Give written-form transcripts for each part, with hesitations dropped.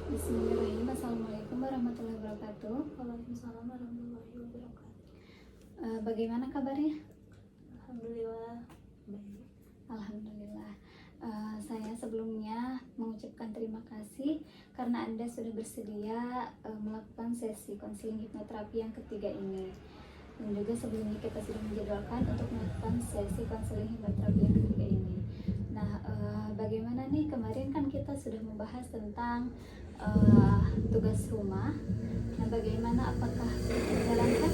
Bismillahirrahmanirrahim. Assalamualaikum warahmatullahi wabarakatuh. Waalaikumsalam warahmatullahi wabarakatuh. Bagaimana kabarnya? Alhamdulillah baik. Alhamdulillah. Saya sebelumnya mengucapkan terima kasih karena Anda sudah bersedia melakukan sesi konseling hipnoterapi yang ketiga ini. Dan juga sebelumnya kita sudah menjadwalkan untuk melakukan sesi konseling hipnoterapi yang ketiga ini. Nah, bagaimana nih, kemarin kan kita sudah membahas tentang tugas rumah. Nah, bagaimana, apakah sudah dijalankan?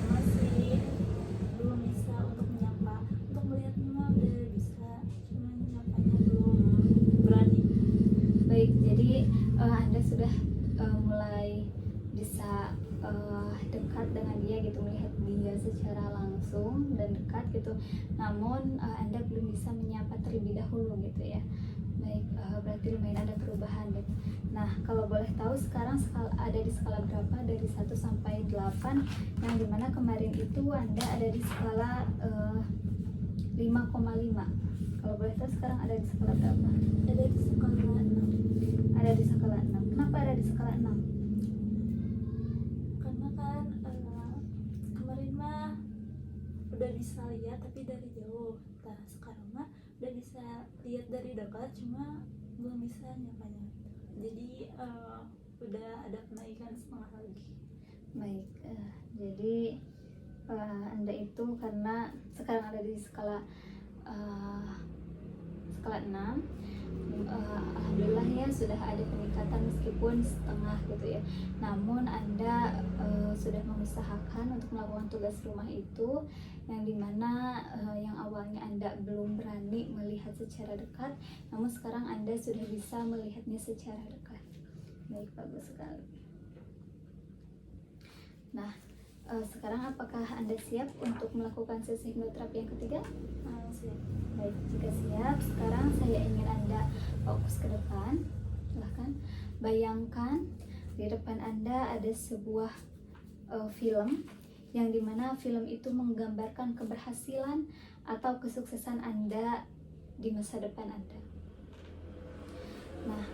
Masih belum bisa untuk menyapa. Untuk melihat memang udah bisa, cuma menyapanya belum berani. Baik, jadi Anda sudah mulai bisa dekat dengan dia gitu, melihat dia secara langsung dan dekat gitu. Namun Anda belum bisa menyapa terlebih dahulu gitu ya. Baik, berarti lumayan ada perubahan gitu. Nah, kalau boleh tahu sekarang ada di skala berapa dari 1 sampai 8, yang dimana kemarin itu Anda ada di skala 5,5. Kalau boleh tahu sekarang ada di skala berapa? Ada di skala 6. Ada di skala 6. Kenapa ada di skala 6? Karena kan kemarin mah udah bisa lihat tapi dari jauh. Nah sekarang mah udah bisa lihat dari dekat, cuma belum bisa nyapanya. Jadi udah ada kenaikan setengah lagi. Baik, jadi Anda itu karena sekarang ada di skala 6, alhamdulillah ya, sudah ada peningkatan meskipun setengah gitu ya. Namun Anda sudah mengusahakan untuk melakukan tugas rumah itu, yang dimana yang awalnya Anda belum berani melihat secara dekat, namun sekarang Anda sudah bisa melihatnya secara dekat. Baik, bagus sekali. Nah, sekarang apakah Anda siap untuk melakukan sesi hipnoterapi yang ketiga? Siap. Baik, jika siap, sekarang saya ingin Anda fokus ke depan. Silahkan bayangkan di depan Anda ada sebuah film, yang dimana film itu menggambarkan keberhasilan atau kesuksesan Anda di masa depan Anda. Nah,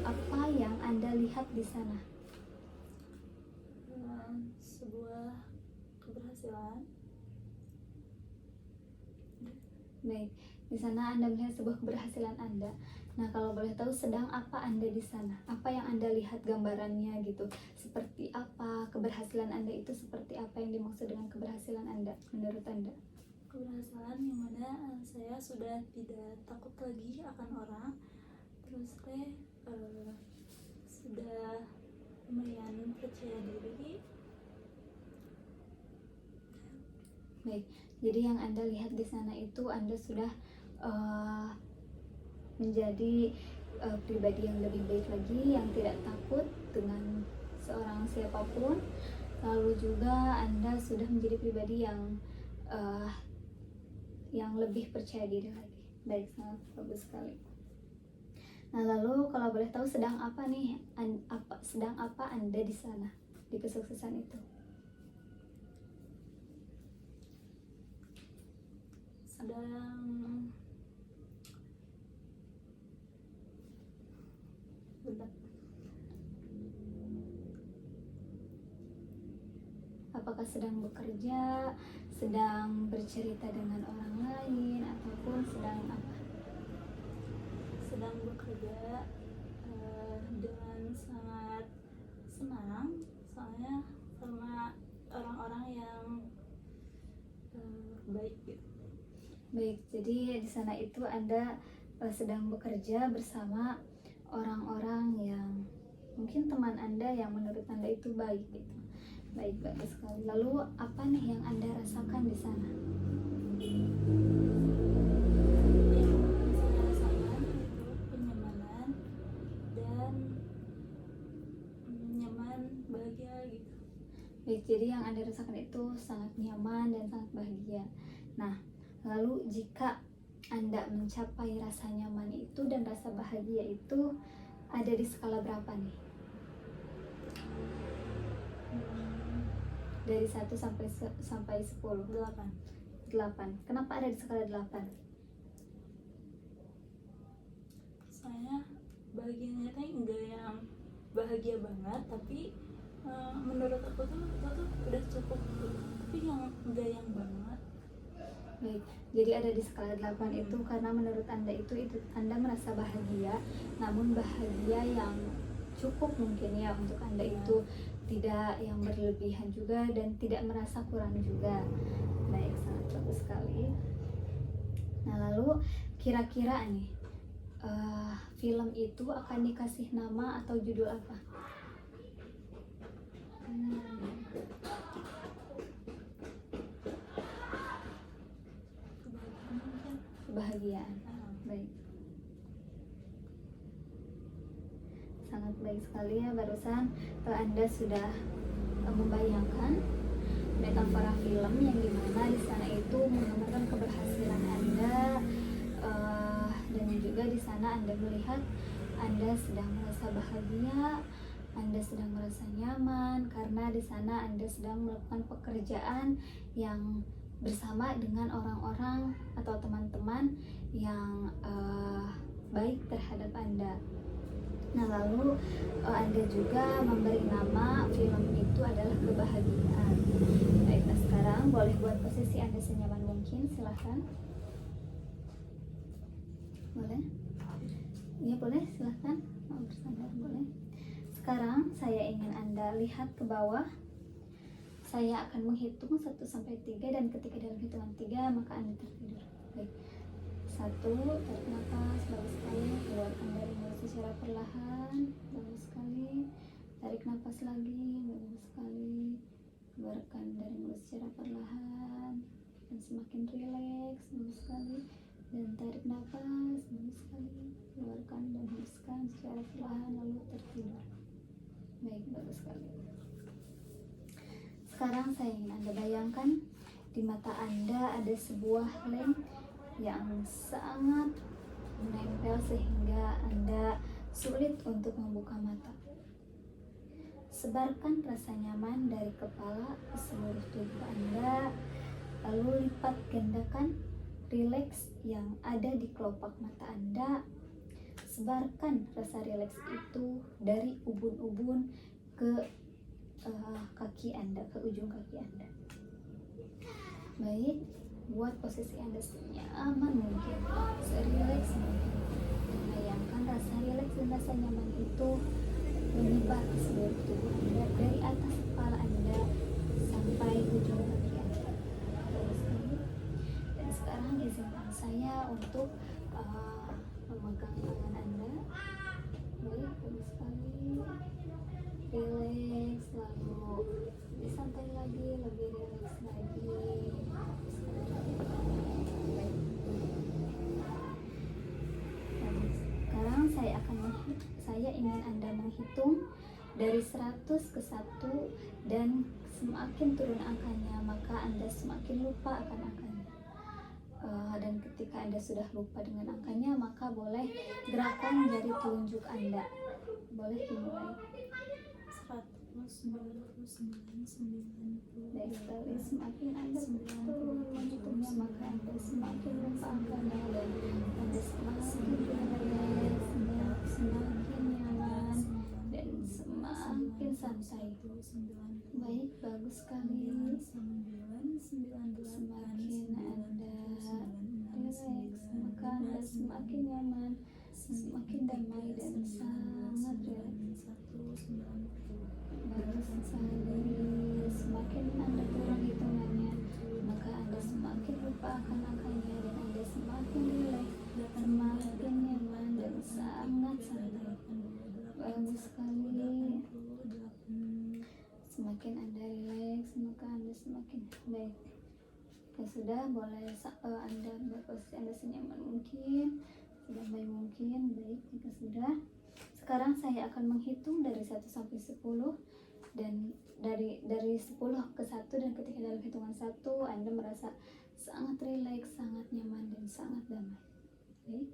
apa yang Anda lihat di sana? Sebuah keberhasilan. Baik, di sana Anda melihat sebuah keberhasilan Anda. Nah, kalau boleh tahu sedang apa Anda di sana? Apa yang Anda lihat gambarannya gitu? Seperti apa keberhasilan Anda itu, seperti apa yang dimaksud dengan keberhasilan Anda menurut Anda? Keberhasilan yang mana saya sudah tidak takut lagi akan orang. Terus sudah lumayan percaya diri. Baik, jadi yang Anda lihat di sana itu Anda sudah menjadi pribadi yang lebih baik lagi, yang tidak takut dengan seorang siapapun. Lalu juga Anda sudah menjadi pribadi yang lebih percaya diri lagi. Baik, sangat bagus sekali. Nah, lalu kalau boleh tahu sedang apa nih, sedang apa Anda di sana, di kesuksesan itu? Sedang Apakah sedang bekerja, sedang bercerita dengan orang lain, ataupun sedang apa? sedang bekerja dengan sangat senang, soalnya sama orang-orang yang baik gitu. Baik, jadi di sana itu Anda sedang bekerja bersama orang-orang yang mungkin teman Anda yang menurut Anda itu baik gitu. Baik, bagus sekali. Lalu apa nih yang Anda rasakan di sana? Yang saya rasakan itu kenyamanan dan nyaman, bahagia gitu. Baik, jadi yang Anda rasakan itu sangat nyaman dan sangat bahagia. Nah, lalu jika Anda mencapai rasa nyaman itu dan rasa bahagia itu ada di skala berapa nih? Dari 1 sampai 10. 8. 8. Kenapa ada di skala 8? Saya bahagianya teh enggak yang bahagia banget, tapi menurut aku tuh itu tuh udah cukup gitu. Tapi yang enggak yang banget. Baik, jadi ada di skala 8 itu karena menurut Anda itu Anda merasa bahagia, namun bahagia yang cukup mungkin ya untuk Anda itu tidak yang berlebihan juga dan tidak merasa kurang juga. Baik, sangat bagus sekali. Nah, lalu kira-kira nih film itu akan dikasih nama atau judul apa? Kebahagiaan. Baik. Sangat baik sekali ya, barusan Anda sudah membayangkan metafora film yang dimana di sana itu menggambarkan keberhasilan Anda, dan juga di sana Anda melihat Anda sedang merasa bahagia, Anda sedang merasa nyaman karena di sana Anda sedang melakukan pekerjaan yang bersama dengan orang-orang atau teman-teman yang baik terhadap Anda. Nah, lalu Anda juga memberi nama film itu adalah kebahagiaan. Baik, nah sekarang boleh buat posisi Anda senyaman mungkin, silahkan. Boleh? Iya boleh, silahkan. Mau bersandar boleh. Sekarang saya ingin Anda lihat ke bawah. Saya akan menghitung 1 sampai 3 dan ketika dalam hitungan 3 maka Anda tertidur. Baik. 1, tarik nafas, bagus sekali, keluarkan dari mulut secara perlahan, bagus sekali. Tarik nafas lagi, bagus sekali, keluarkan dari mulut secara perlahan dan semakin rileks, bagus sekali. Dan tarik nafas, bagus sekali, keluarkan dan hembuskan secara perlahan lalu tertidur. Baik, bagus sekali. Sekarang saya ingin Anda bayangkan di mata Anda ada sebuah lem yang sangat menempel sehingga Anda sulit untuk membuka mata. Sebarkan rasa nyaman dari kepala ke seluruh tubuh Anda, lalu lipat gandakan rileks yang ada di kelopak mata Anda. Sebarkan rasa rileks itu dari ubun-ubun ke kaki Anda, ke ujung kaki Anda. Baik, buat posisi Anda senyaman mungkin, serileks mungkin. Bayangkan rasa rileks dan rasa nyaman itu menyebar ke seluruh tubuh Anda dari atas kepala Anda sampai ujung kaki Anda. Bagus sekali. Dan sekarang izinkan saya untuk memegang tangan Anda. Baik, bagus sekali. Rileks, lalu disantai lagi, lebih rileks lagi. Sekarang saya ingin Anda menghitung dari 100 ke 1 dan semakin turun angkanya maka Anda semakin lupa akan angkanya. Dan ketika Anda sudah lupa dengan angkanya maka boleh gerakan jari telunjuk Anda. Boleh dimulai. 199, 90. Baik sekali, semakin Anda turun menghitungnya maka Anda semakin lupa angkanya dan Anda semakin rileks, semakin nyaman dan semakin santai. Baik, bagus sekali. Semakin Anda rileks maka Anda semakin nyaman, semakin damai dan sangat rileks. Bagus sekali. Semakin Anda kurang hitungannya maka Anda semakin lupa akan angkanya dan Anda semakin rileks, semakin nyaman dan sangat santai. Bagus sekali. Semakin Anda rileks maka Anda semakin baik. Ya sudah, boleh Anda berposisi Anda senyaman mungkin, sedamai mungkin. Baik, jika sudah, sekarang saya akan menghitung dari 1 sampai 10 dan dari 10 ke 1 dan ketika dalam hitungan 1 Anda merasa sangat rileks, sangat nyaman dan sangat damai. Baik.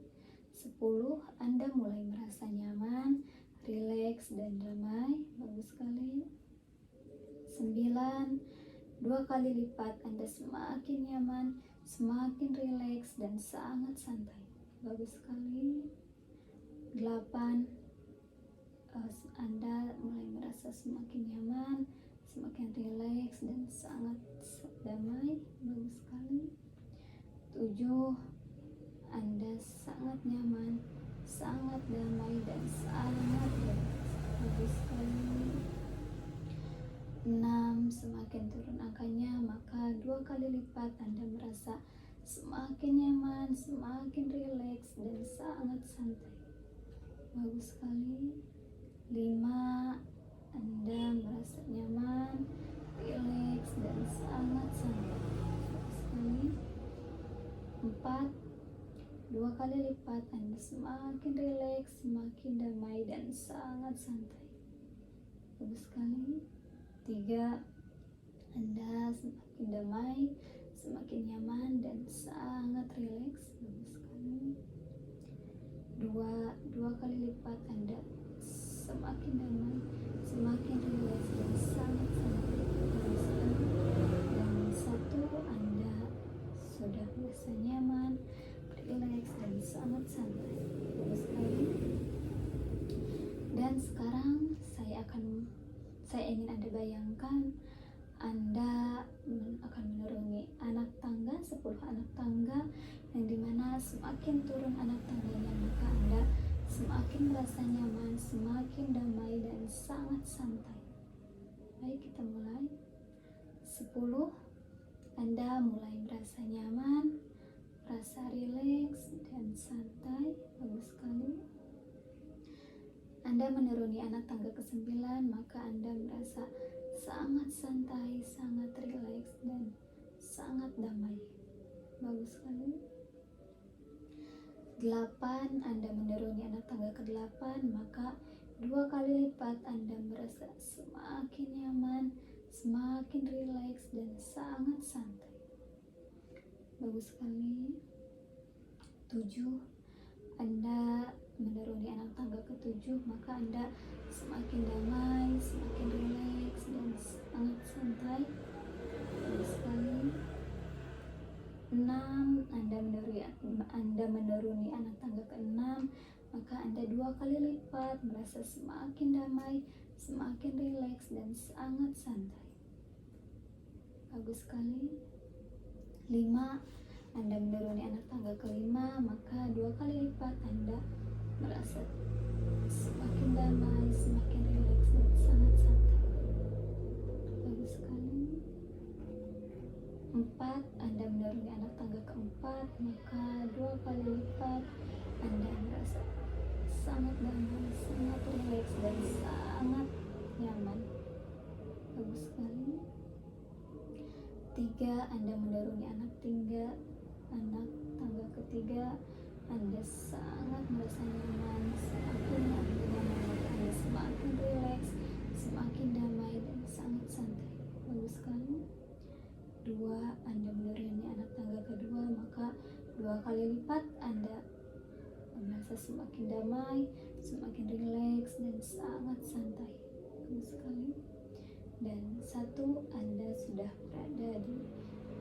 10 Anda mulai merasa nyaman, rileks dan damai. Bagus sekali. 9 2 kali lipat Anda semakin nyaman, semakin rileks dan sangat santai. Bagus sekali. 8, Anda mulai merasa semakin nyaman, semakin rileks dan sangat damai. Bagus sekali. 7, Anda sangat nyaman, sangat damai dan sangat rileks. Bagus sekali. 6, semakin turun angkanya, maka 2 kali lipat Anda merasa semakin nyaman, semakin rileks dan sangat santai. Bagus sekali. 5, Anda merasa nyaman, rileks dan sangat santai. Bagus sekali. 4, 2 kali lipat Anda semakin rileks, semakin damai dan sangat santai. Bagus sekali. 3, Anda semakin damai, semakin nyaman dan sangat rileks. Bagus sekali. 2 kali lipat Anda semakin damai, semakin rileks dan sangat santai. Bagus sekali. Dan 1, Anda sudah merasa nyaman, rileks dan sangat santai. Bagus sekali. Dan sekarang saya ingin Anda bayangkan Anda akan menuruni anak tangga, 10 anak tangga, yang dimana semakin turun anak tangganya maka Anda semakin merasa nyaman, semakin damai dan sangat santai. Baik, kita mulai. 10, Anda mulai merasa nyaman, merasa rileks dan santai. Bagus sekali. Anda menuruni anak tangga ke-9, maka Anda merasa sangat santai, sangat rileks dan sangat damai. Bagus sekali. 8, Anda menuruni anak tangga ke-8, maka 2 kali lipat Anda merasa semakin nyaman, semakin rileks dan sangat santai. Bagus sekali. 7, Anda menuruni anak tangga ke-7, maka Anda semakin damai, semakin rileks dan sangat santai. Bagus sekali. 6, Anda menuruni anak tangga ke-6, maka Anda 2 kali lipat merasa semakin damai, semakin rileks dan sangat santai. Bagus sekali. 5, Anda menuruni anak tangga ke-5, maka 2 kali lipat Anda merasa semakin damai, semakin rileks dan sangat santai. Bagus sekali. 4, Anda menuruni anak tangga ke-4, maka 2 kali lipat Anda merasa sangat damai, sangat rileks dan sangat nyaman. Bagus sekali. 3, Anda menuruni anak tangga ketiga, Anda sangat merasa nyaman, semakin nyaman, Anda semakin rileks, semakin damai dan sangat santai. Bagus sekali. 2, Anda menuruni anak tangga kedua, maka 2 kali lipat Anda merasa semakin damai, semakin rileks dan sangat santai. Bagus sekali. Dan 1, Anda sudah berada di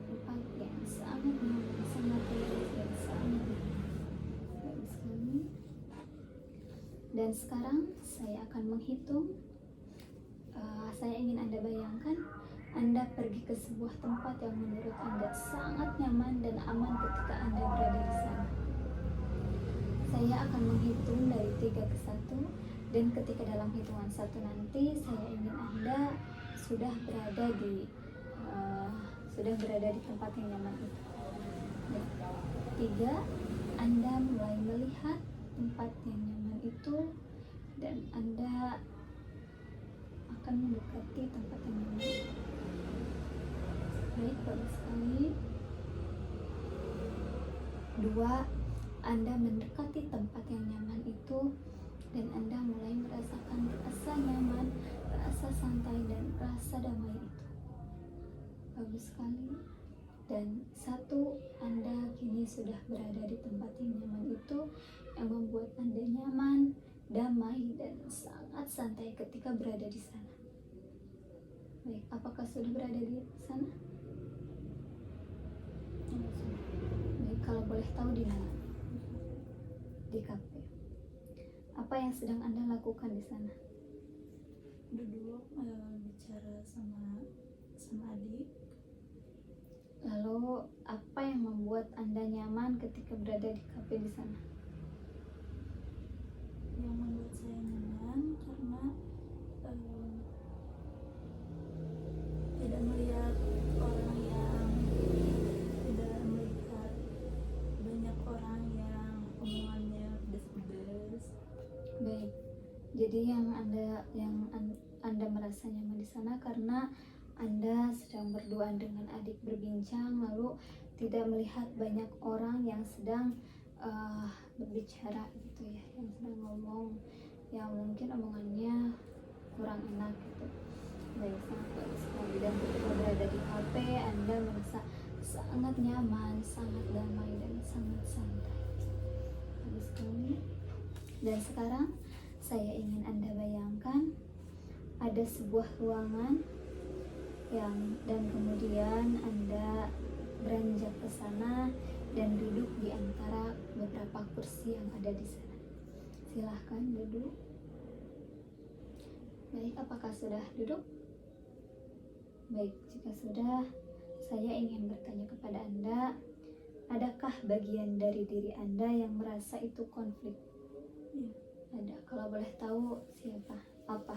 tempat yang sangat nyaman, sangat rileks dan sangat damai. Bagus sekali. Dan sekarang saya akan menghitung. Saya ingin Anda bayangkan Anda pergi ke sebuah tempat yang menurut Anda sangat nyaman dan aman ketika Anda berada di sana. Saya akan menghitung dari 3 ke 1, dan ketika dalam hitungan 1 nanti saya ingin Anda sudah berada di tempat yang nyaman itu. 3, Anda mulai melihat tempat yang nyaman itu dan Anda akan mendekati tempat yang nyaman itu. Baik, bagus sekali. 2, Anda mendekati tempat yang nyaman itu dan Anda mulai merasakan rasa nyaman, rasa santai dan rasa damai itu. Bagus sekali. Dan 1, Anda kini sudah berada di tempat yang nyaman itu yang membuat Anda nyaman, damai dan sangat santai ketika berada di sana. Baik, apakah sudah berada di sana? Baik, kalau boleh tahu di mana? Di kafe. apa yang sedang Anda lakukan di sana? Duduk bicara sama adik. Lalu apa yang membuat Anda nyaman ketika berada di kafe di sana? Yang membuat saya nyaman karena tidak melihat orang yang tidak melihat banyak orang yang omongannya pedes-pedes. Baik. Jadi Anda merasa nyaman di sana karena Anda sedang berdua dengan adik berbincang, lalu tidak melihat banyak orang yang sedang berbicara gitu ya, yang sedang ngomong, yang mungkin omongannya kurang enak gitu. Baik, sangat bagus sekali. Dan ketika berada di kafe, Anda merasa sangat nyaman, sangat damai, dan sangat santai. Bagus sekali. Dan sekarang saya ingin Anda bayangkan ada sebuah ruangan dan kemudian Anda beranjak ke sana dan duduk di antara beberapa kursi yang ada di sana. Silahkan duduk. Baik, apakah sudah duduk? Baik, jika sudah, saya ingin bertanya kepada Anda, adakah bagian dari diri Anda yang merasa itu konflik? Ya, Ada. Kalau boleh tahu siapa? Apa?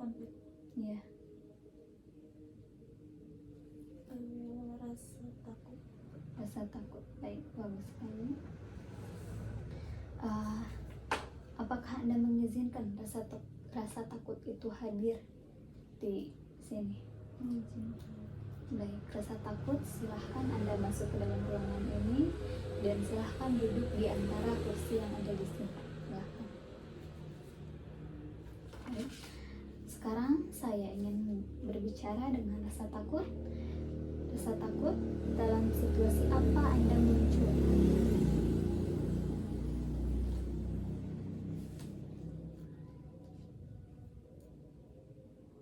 konflik. Ya. Rasa takut. Rasa takut. Baik, bagus sekali. Apakah Anda mengizinkan rasa takut itu hadir di sini? Baik, rasa takut, silahkan Anda masuk ke dalam ruangan ini dan silahkan duduk di antara kursi yang ada di sini. Silahkan. Baik. Sekarang saya ingin berbicara dengan rasa takut. Rasa takut dalam situasi apa Anda muncul?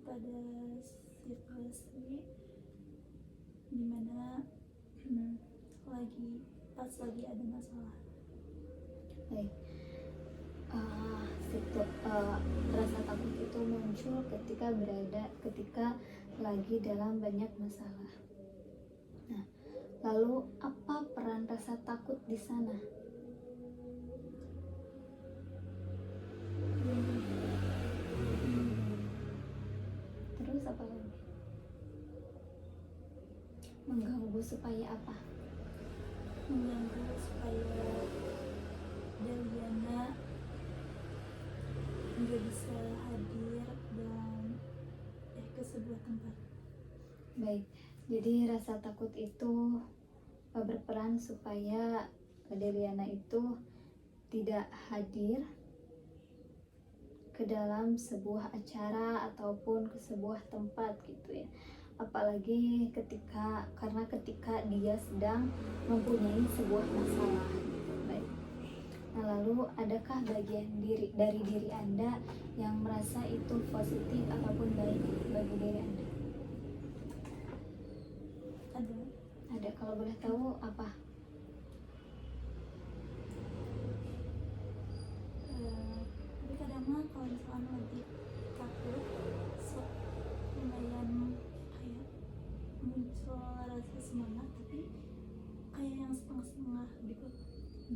Pada situasi dimana lagi ada masalah. Baik. Rasa takut itu muncul ketika lagi dalam banyak masalah. Nah, lalu apa peran rasa takut di sana? Terus apa lagi? Mengganggu supaya apa? Mengganggu supaya Deliana nggak bisa hadir dan ke sebuah tempat. Baik, jadi rasa takut itu berperan supaya Deliana itu tidak hadir ke dalam sebuah acara ataupun ke sebuah tempat gitu ya. Apalagi ketika dia sedang mempunyai sebuah masalah gitu. Baik. Nah, lalu adakah bagian dari diri Anda yang merasa itu positif ataupun baik bagi diri Anda? Ada, kalau boleh tahu apa? Tapi kadang mah kalau misalkan lagi takut lumayan kayak muncul rasa semangat, tapi kayak yang setengah-setengah gitu.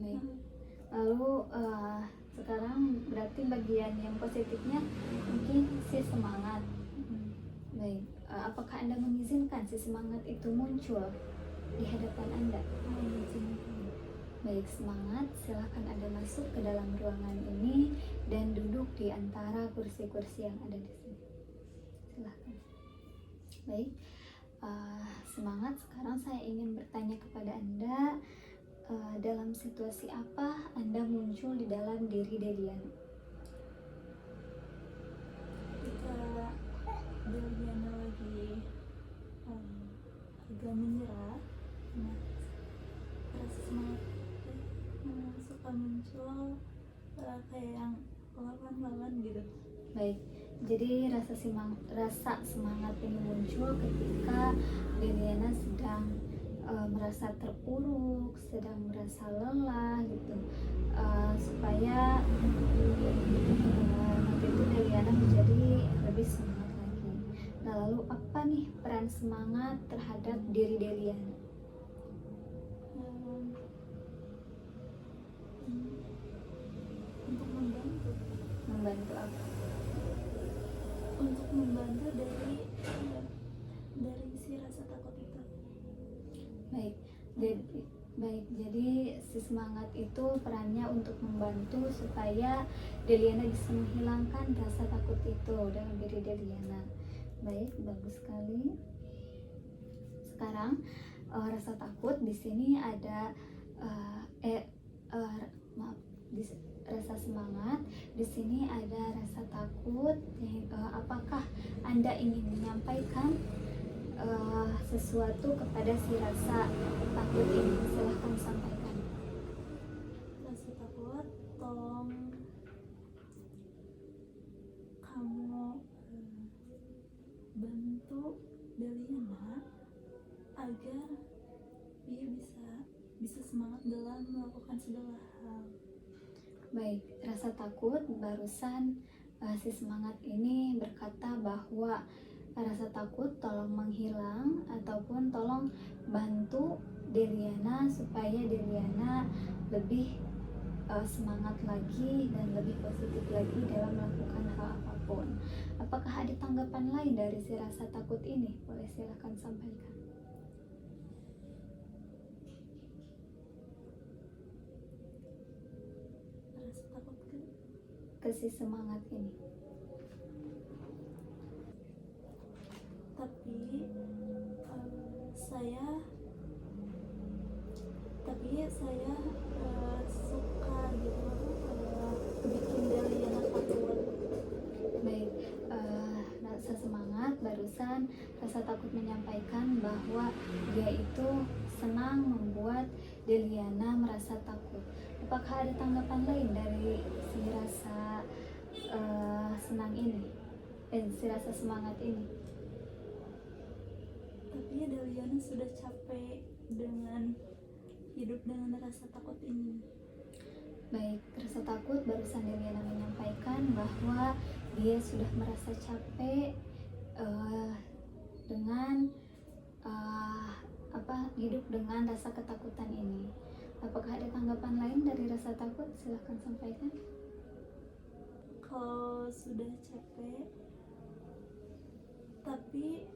Baik. Lalu sekarang berarti bagian yang positifnya mungkin si semangat. Baik. Apakah Anda mengizinkan si semangat itu muncul di hadapan Anda? Baik, semangat. Silakan Anda masuk ke dalam ruangan ini dan duduk di antara kursi-kursi yang ada di sini. Silakan. Baik. Semangat. Sekarang saya ingin bertanya kepada Anda, dalam situasi apa Anda muncul di dalam diri Deliana? Ketika Deliana lagi agak menyerah, nah rasa semangat suka muncul kayak yang lawan gitu. Baik, jadi rasa semangat ini muncul ketika Deliana sedang merasa merasa terpuruk, sedang merasa lelah gitu, supaya nanti itu Deliana menjadi lebih semangat lagi. Nah, lalu apa nih peran semangat terhadap diri Deliana? Hmm, untuk membantu Membantu apa? untuk membantu dari si rasa takut itu. Baik, jadi si semangat itu perannya untuk membantu supaya Deliana bisa menghilangkan rasa takut itu dalam diri Deliana. Baik, bagus sekali. Sekarang rasa takut di sini ada maaf, rasa semangat di sini ada rasa takut. Apakah Anda ingin menyampaikan sesuatu kepada si rasa takut ini? Silahkan sampaikan. Rasa takut, tolong kamu bantu Deliana agar dia bisa semangat dalam melakukan segala hal. Baik, rasa takut barusan si semangat ini berkata bahwa rasa takut tolong menghilang ataupun tolong bantu Deliana supaya Deliana lebih semangat lagi dan lebih positif lagi dalam melakukan hal apapun. Apakah ada tanggapan lain dari si rasa takut ini? Boleh silakan sampaikan. Rasa takut Ke si semangat ini. tapi saya suka gitu bikin Deliana takut. Baik, rasa semangat barusan rasa takut menyampaikan bahwa dia itu senang membuat Deliana merasa takut. Apakah ada tanggapan lain dari si rasa senang ini, si rasa semangat ini? Tapi Deliana sudah capek dengan hidup dengan rasa takut ini. Baik, rasa takut barusan Deliana menyampaikan bahwa dia sudah merasa capek dengan hidup dengan rasa ketakutan ini. Apakah ada tanggapan lain dari rasa takut? Silahkan sampaikan. Kalau sudah capek, tapi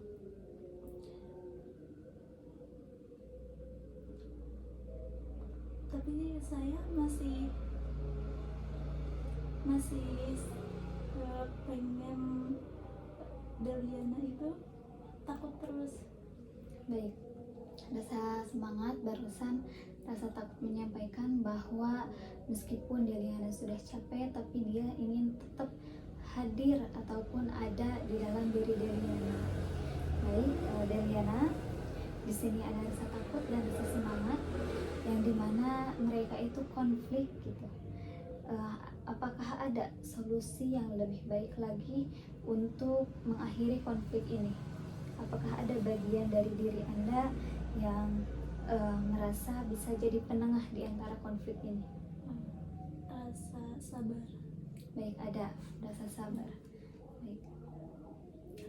saya masih pengen Deliana itu takut terus. Baik, rasa semangat barusan rasa takut menyampaikan bahwa meskipun Deliana sudah capek, tapi dia ingin tetap hadir ataupun ada di dalam diri Deliana. Baik, Deliana, di sini ada rasa takut dan rasa semangat yang dimana mereka itu konflik gitu. Apakah ada solusi yang lebih baik lagi untuk mengakhiri konflik ini? Apakah ada bagian dari diri Anda yang merasa bisa jadi penengah di antara konflik ini? Rasa sabar. Baik, ada rasa sabar. Baik.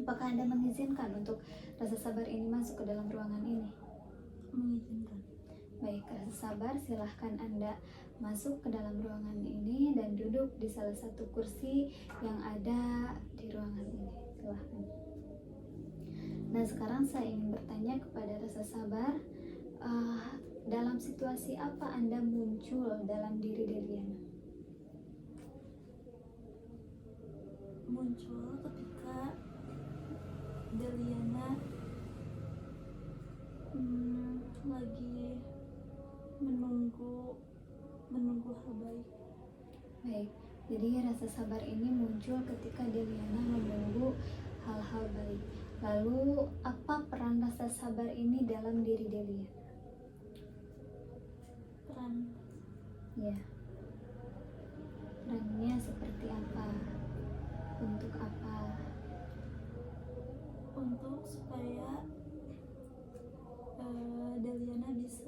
Apakah Anda mengizinkan untuk rasa sabar ini masuk ke dalam ruangan ini? Mengizinkan. Baik, rasa sabar, silahkan Anda masuk ke dalam ruangan ini dan duduk di salah satu kursi yang ada di ruangan ini. Silahkan. Nah, sekarang saya ingin bertanya kepada rasa sabar, dalam situasi apa Anda muncul dalam diri Deliana? Muncul ketika Deliana lagi menunggu hal baik. Baik, jadi rasa sabar ini muncul ketika Deliana menunggu hal-hal baik. Lalu apa peran rasa sabar ini dalam diri Deliana? Ya, perannya seperti apa? Untuk apa? Untuk supaya Deliana bisa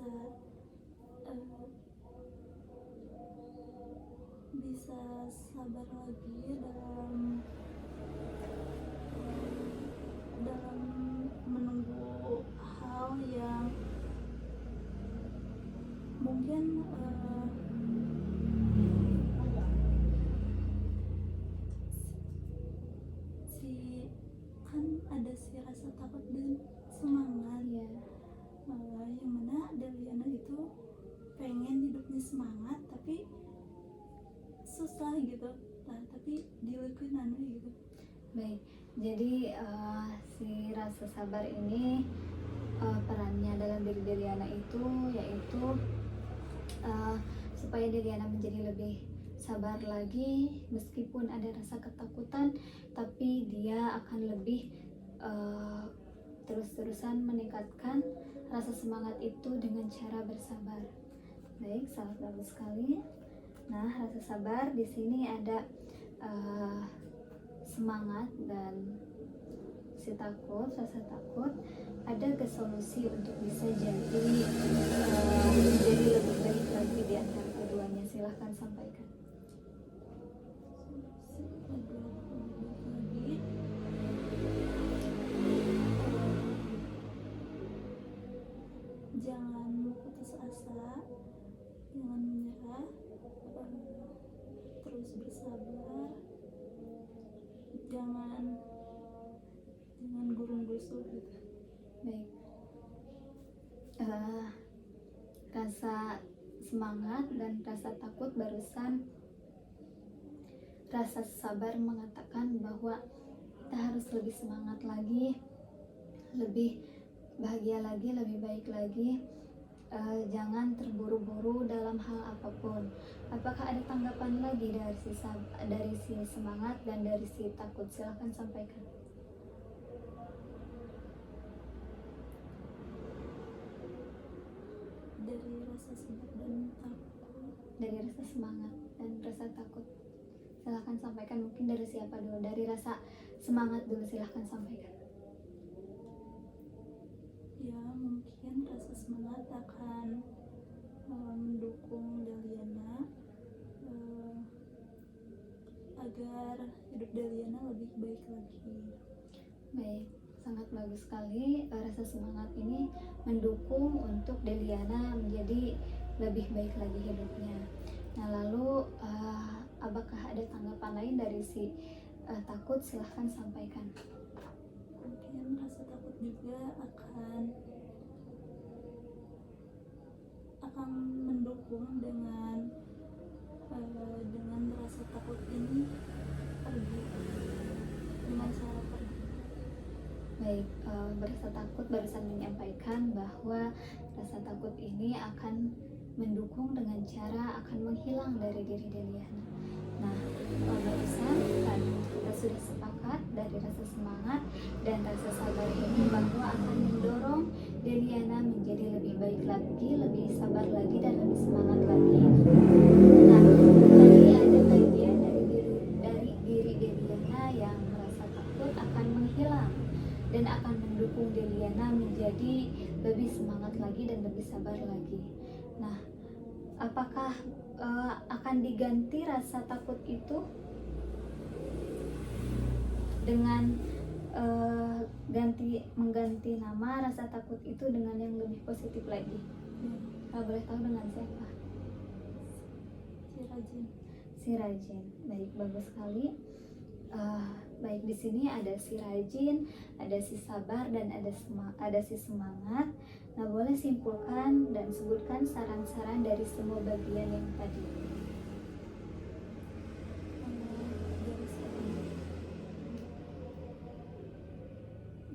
bisa sabar lagi dalam menunggu hal yang mungkin kan ada si rasa takut dan semangat Iya, yang mana Deliana itu pengen hidupnya semangat tapi susah gitu, nah, tapi dilakuin gitu. baik. Jadi si rasa sabar ini perannya dalam diri Deliana itu yaitu supaya Deliana menjadi lebih sabar lagi meskipun ada rasa ketakutan, tapi dia akan lebih terus-terusan meningkatkan rasa semangat itu dengan cara bersabar. Baik, sangat bagus sekali. Nah, rasa sabar di sini ada semangat dan si takut, rasa takut ada ke solusi untuk bisa menjadi lebih baik lagi di antara keduanya. Silahkan sampaikan. Jangan putus asa, jangan menyerah, terus bersabar, jangan gurung-gusuh gitu. Baik. Rasa semangat dan rasa takut barusan, rasa sabar mengatakan bahwa kita harus lebih semangat lagi, lebih bahagia lagi, lebih baik lagi. Jangan terburu-buru dalam hal apapun. Apakah ada tanggapan lagi dari si semangat dan dari si takut? Silahkan sampaikan. Dari rasa semangat dan takut, Dari rasa semangat dan rasa takut, silahkan sampaikan. Mungkin dari siapa dulu? Dari rasa semangat dulu, silahkan sampaikan. ya mungkin rasa semangat akan mendukung Deliana agar hidup Deliana lebih baik lagi. Baik, sangat bagus sekali. Rasa semangat ini mendukung untuk Deliana menjadi lebih baik lagi hidupnya. Nah, lalu apakah ada tanggapan lain dari si takut? Silahkan sampaikan. Mungkin rasa takut juga akan mendukung dengan rasa takut ini pergi dengan cara pergi. Baik, rasa takut barusan menyampaikan bahwa rasa takut ini akan mendukung dengan cara akan menghilang dari diri Deliana. Nah, barusan kan kita sudah sepakat dari rasa semangat dan rasa sabar ini bahwa akan mendorong Deliana menjadi lebih baik lagi, lebih sabar lagi, dan lebih semangat lagi. Nah, tadi ada bagian dari diri Deliana yang merasa takut akan menghilang dan akan mendukung Deliana menjadi lebih semangat lagi dan lebih sabar lagi. Nah, apakah akan diganti rasa takut itu dengan mengganti nama rasa takut itu dengan yang lebih positif lagi? Kalau boleh tahu dengan siapa? Si Rajin. Baik, bagus sekali. Baik, di sini ada si Rajin, ada si sabar, dan ada si semangat. Nah, boleh simpulkan dan sebutkan saran-saran dari semua bagian yang tadi.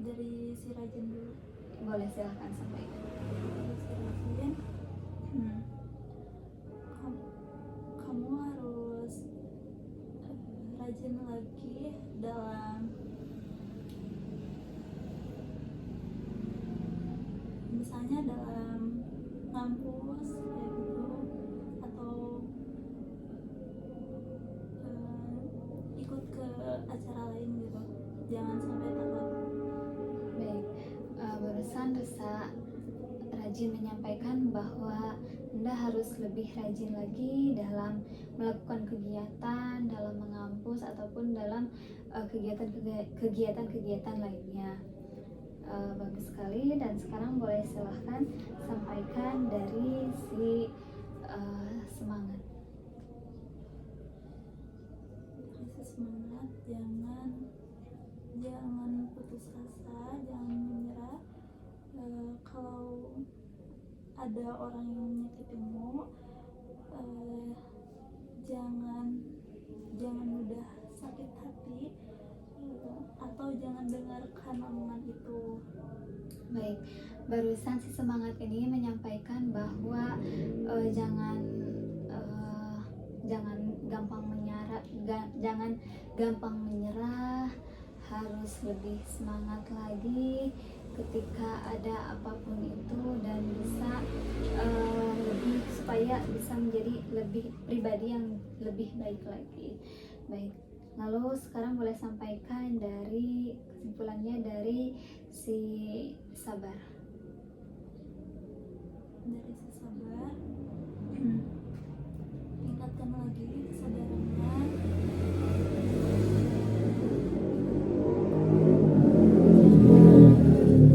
Dari si Rajin dulu. Boleh, silahkan sampaikan. Dari si Rajin, kamu harus rajin lagi dalam misalnya dalam ngampus kayak gitu, atau ikut ke acara lain gitu, jangan sampai takut. Baik, barusan rasa Jin menyampaikan bahwa Anda harus lebih rajin lagi dalam melakukan kegiatan, dalam mengampus ataupun dalam kegiatan-kegiatan lainnya. Bagus sekali, dan sekarang boleh silahkan sampaikan dari si semangat. Semangat, jangan putus asa, jangan menyerah. Kalau ada orang yang menyakitimu, jangan mudah sakit hati, atau jangan dengarkan omongan itu. Baik, barusan si semangat ini menyampaikan bahwa jangan gampang menyerah, harus lebih semangat lagi ketika ada apapun itu, dan bisa supaya bisa menjadi pribadi yang lebih baik lagi. Baik, lalu sekarang boleh sampaikan dari kesimpulannya dari si sabar. Dari si sabar, tingkatkan lagi kesadarannya.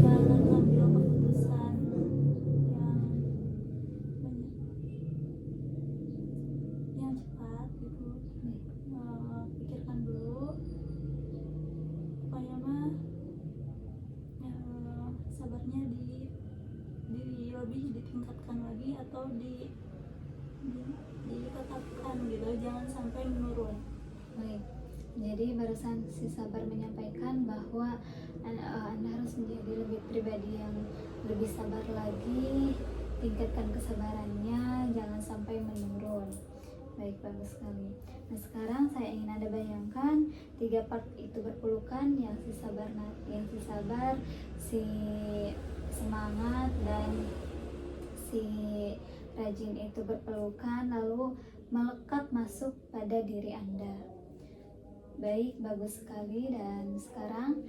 Jangan ambil keputusan yang cepat gitu. Pikirkan dulu. Pokoknya mah sabarnya lebih ditingkatkan lagi, atau ditetapkan gitu, jangan sampai menurun. Baik, jadi barusan si sabar menyampaikan bahwa Anda harus menjadi pribadi yang lebih sabar lagi, tingkatkan kesabarannya, jangan sampai menurun. Baik, bagus sekali. Nah, sekarang saya ingin Anda bayangkan 3 part itu berpelukan, yang si sabar, si semangat, dan si rajin itu berpelukan, lalu melekat masuk pada diri Anda. Baik, bagus sekali. Dan sekarang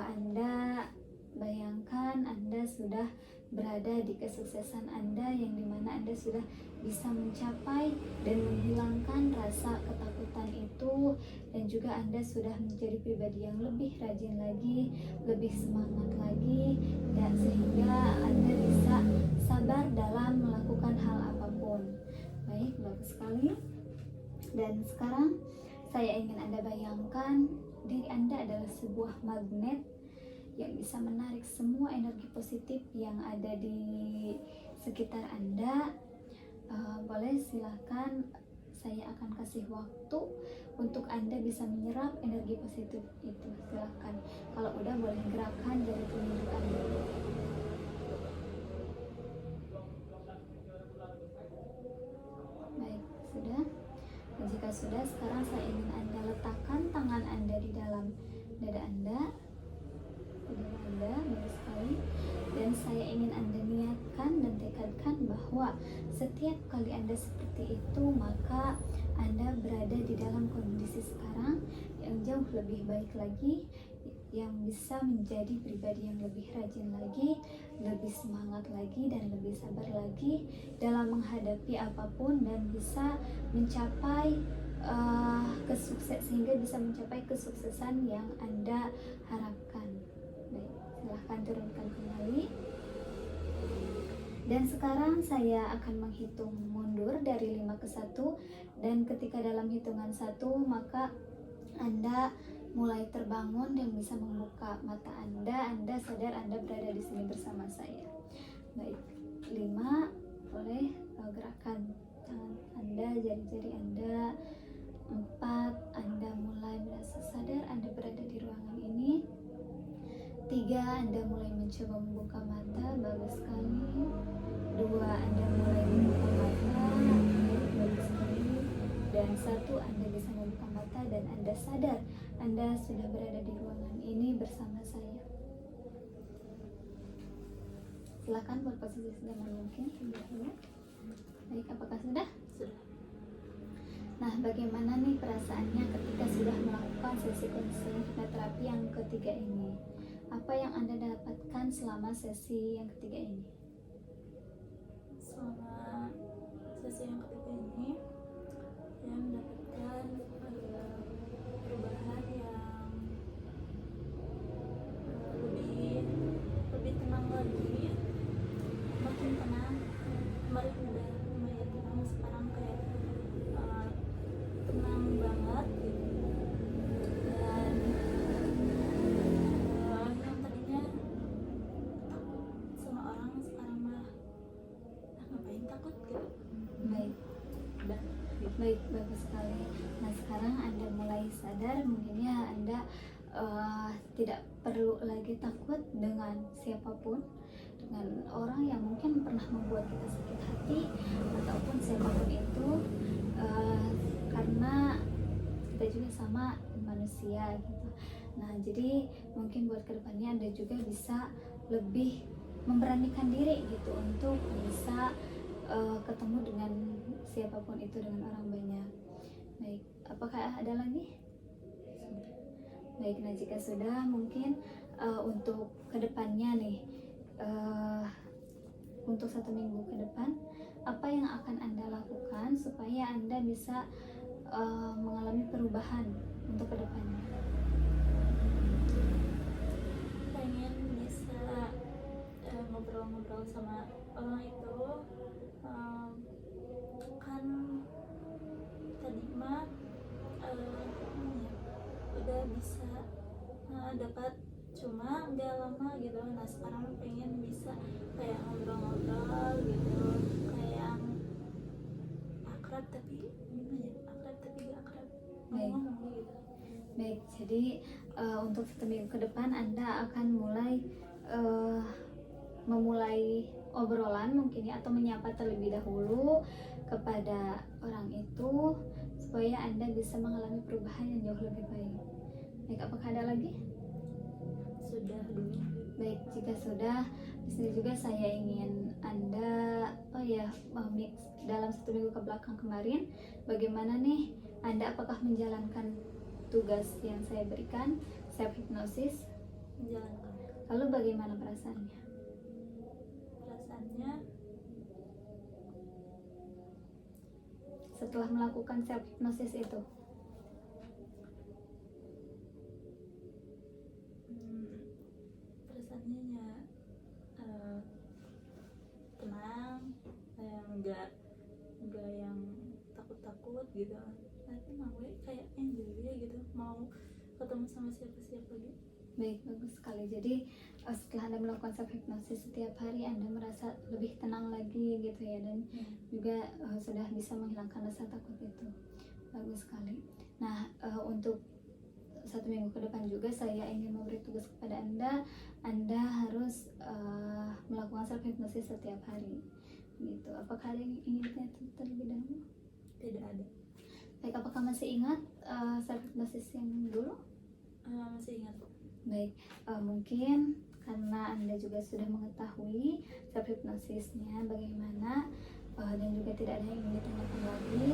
Anda bayangkan Anda sudah berada di kesuksesan Anda, yang dimana Anda sudah bisa mencapai dan menghilangkan rasa ketakutan itu, dan juga Anda sudah menjadi pribadi yang lebih rajin lagi, lebih semangat lagi, dan sehingga Anda bisa sabar dalam melakukan hal apapun. Baik, bagus sekali. Dan sekarang saya ingin Anda bayangkan diri Anda adalah sebuah magnet yang bisa menarik semua energi positif yang ada di sekitar Anda. Boleh silakan, saya akan kasih waktu untuk Anda bisa menyerap energi positif itu. Silakan, kalau udah boleh gerakan dari telunjuk Anda. Baik, sudah. Dan jika sudah, sekarang saya ingin Anda letakkan tangan Anda di dalam dada Anda. Bagus sekali. Dan saya ingin Anda niatkan dan tekadkan bahwa setiap kali Anda seperti itu, maka Anda berada di dalam kondisi sekarang yang jauh lebih baik lagi, yang bisa menjadi pribadi yang lebih rajin lagi, lebih semangat lagi, dan lebih sabar lagi dalam menghadapi apapun, dan bisa mencapai sehingga bisa mencapai kesuksesan yang Anda harapkan. Baik, silahkan turunkan kembali. Dan sekarang saya akan menghitung mundur dari 5 ke 1, dan ketika dalam hitungan 1 maka Anda mulai terbangun dan bisa membuka mata Anda sadar Anda berada di sini bersama saya. Baik, 5, boleh gerakan tangan Anda, jari-jari Anda. 4, Anda mulai merasa sadar Anda berada di ruangan ini. 3, Anda mulai mencoba membuka mata, bagus sekali. 2, Anda mulai membuka mata, bagus sekali. Dan 1, Anda bisa membuka mata dan Anda sadar Anda sudah berada di ruangan ini bersama saya. Silakan buat posisi senyaman mungkin. Baik, apakah sudah? Sudah. Nah, bagaimana nih perasaannya ketika sudah melakukan sesi konseling hipnoterapi yang ketiga ini? Apa yang Anda dapatkan selama sesi yang ketiga ini? Baik, bagus sekali. Nah, sekarang Anda mulai sadar, mungkin ya Anda tidak perlu lagi takut dengan siapapun, dengan orang yang mungkin pernah membuat kita sakit hati, ataupun siapapun itu, eh, karena kita juga sama manusia gitu. Nah, jadi mungkin buat kedepannya Anda juga bisa lebih memberanikan diri gitu untuk bisa ketemu dengan siapapun itu, dengan orang banyak. Baik, apakah ada lagi? Baik, nah jika sudah, mungkin untuk kedepannya nih, eh, untuk 1 minggu ke depan, apa yang akan Anda lakukan supaya Anda bisa mengalami perubahan untuk kedepannya? Pengen bisa ngobrol-ngobrol sama orang itu. Kan tadi mah udah bisa dapat, cuma nggak lama gitu. Nah sekarang pengen bisa kayak ngobrol-ngobrol gitu, kayak akrab tapi gimana ya, akrab tapi gak akrab, Baik. ngomong gitu. Baik, jadi untuk 1 minggu ke depan Anda akan memulai obrolan mungkin ya, atau menyapa terlebih dahulu kepada orang itu supaya Anda bisa mengalami perubahan yang jauh lebih baik. Baik, apakah ada lagi? Sudah dulu. Baik, jika sudah, di sini juga saya ingin Anda dalam 1 minggu ke belakang kemarin, bagaimana nih Anda, apakah menjalankan tugas yang saya berikan, self hypnosis? Menjalankan. Lalu bagaimana perasaannya? Perasaannya Setelah melakukan self hypnosis itu? perasaannya ya tenang, nggak yang takut-takut gitu. Tapi mau kayak enjoy gitu, mau ketemu sama siapa-siapa gitu. Baik, bagus sekali. Jadi setelah Anda melakukan self hypnosis setiap hari, Anda merasa lebih tenang lagi gitu ya, dan juga sudah bisa menghilangkan rasa takut itu. Bagus sekali. Nah, untuk 1 minggu ke depan juga saya ingin memberi tugas kepada Anda. Anda harus melakukan self hypnosis setiap hari gitu. Apakah ada yang ingin ditanya terlebih dahulu? Tidak ada. Baik, apakah masih ingat self hypnosis yang dulu? Masih ingat. Baik, mungkin karena Anda juga sudah mengetahui self hypnosisnya bagaimana, dan juga tidak ada yang ingin ditanyakan lagi,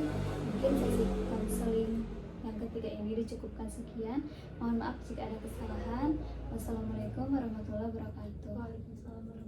mungkin sesi konseling yang ketiga ini dicukupkan sekian. Mohon maaf jika ada kesalahan. Wassalamualaikum warahmatullahi wabarakatuh. Waalaikumsalam warahmatullahi wabarakatuh.